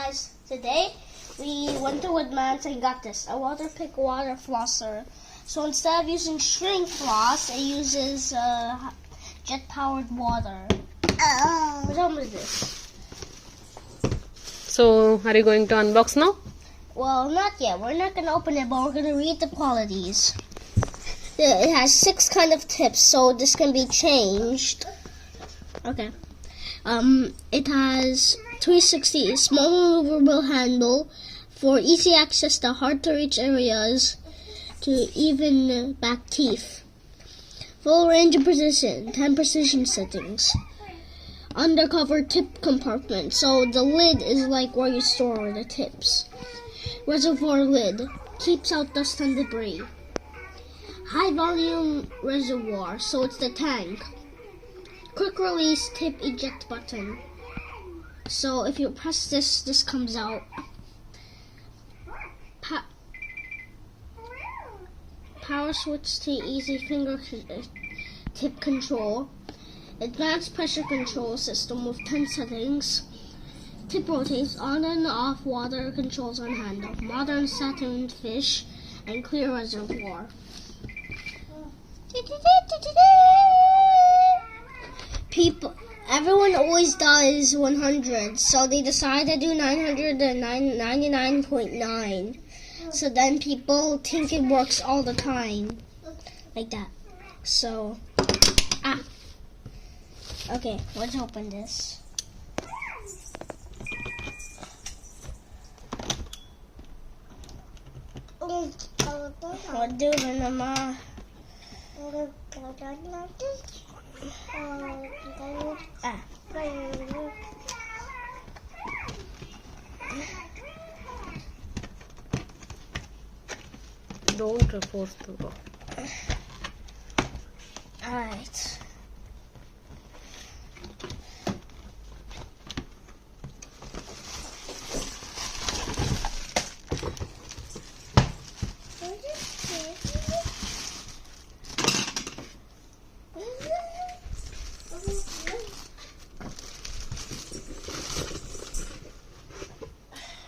guys, today we went to Woodman's and got this, a Waterpik Waterflosser. So instead of using string floss, it uses jet-powered water. What's wrong with this? So, are you going to unbox now? Well, not yet. We're not going to open it, but we're going to read the qualities. It has 6 kind of tips, so this can be changed. Okay. It has 360 small removable handle for easy access to hard to reach areas to even back teeth. Full range of precision, 10 precision settings. Undercover tip compartment, so the lid is like where you store the tips. Reservoir lid, keeps out dust and debris. High volume reservoir, so it's the tank. Quick release tip eject button. So if you press this, this comes out. Power switch to easy finger tip control. Advanced pressure control system with 10 settings. Tip rotates on and off, water controls on handle. Modern satin fish and clear reservoir. Everyone always does 100, so they decide to do 999.9. So then people think it works all the time, like that. So, okay, let's open this. What do we Mama? Don't force the door. Alright.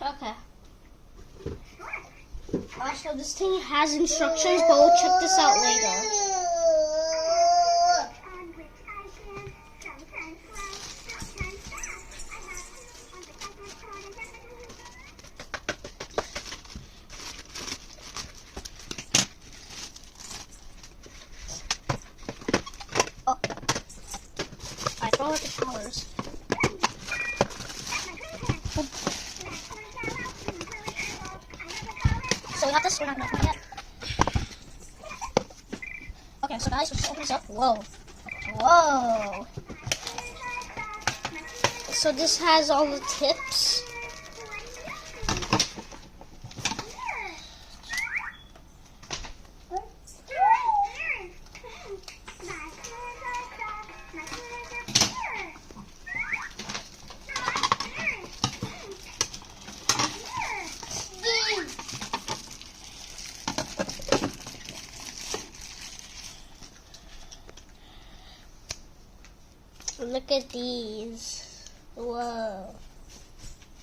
Okay. So this thing has instructions, but we'll check this out later. Oh, I throw out the colors. So we have this, we're not going to open it yet. Okay, so guys, we'll just open this up. Whoa. Whoa. So this has all the tips. Look at these. Whoa.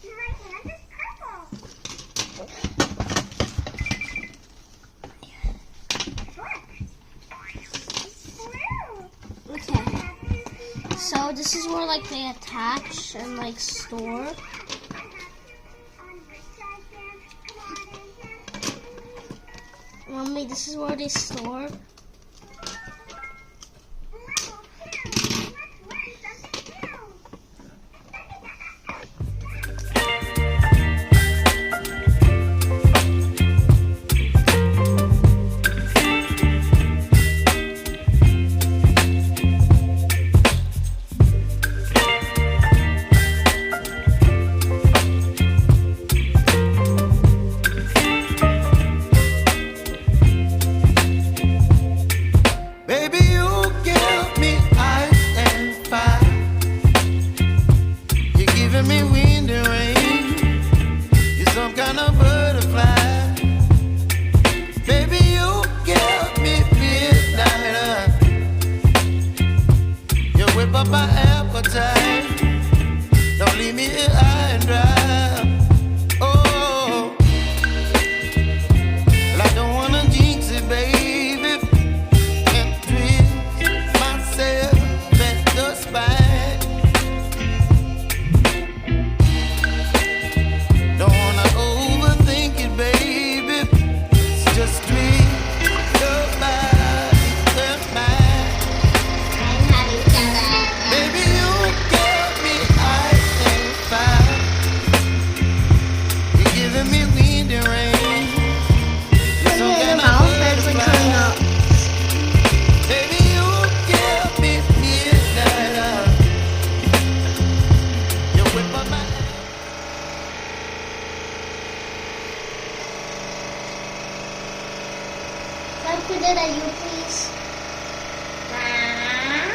My hand is purple. Okay. So this is where like they attach and like store. Mommy, this is where they store.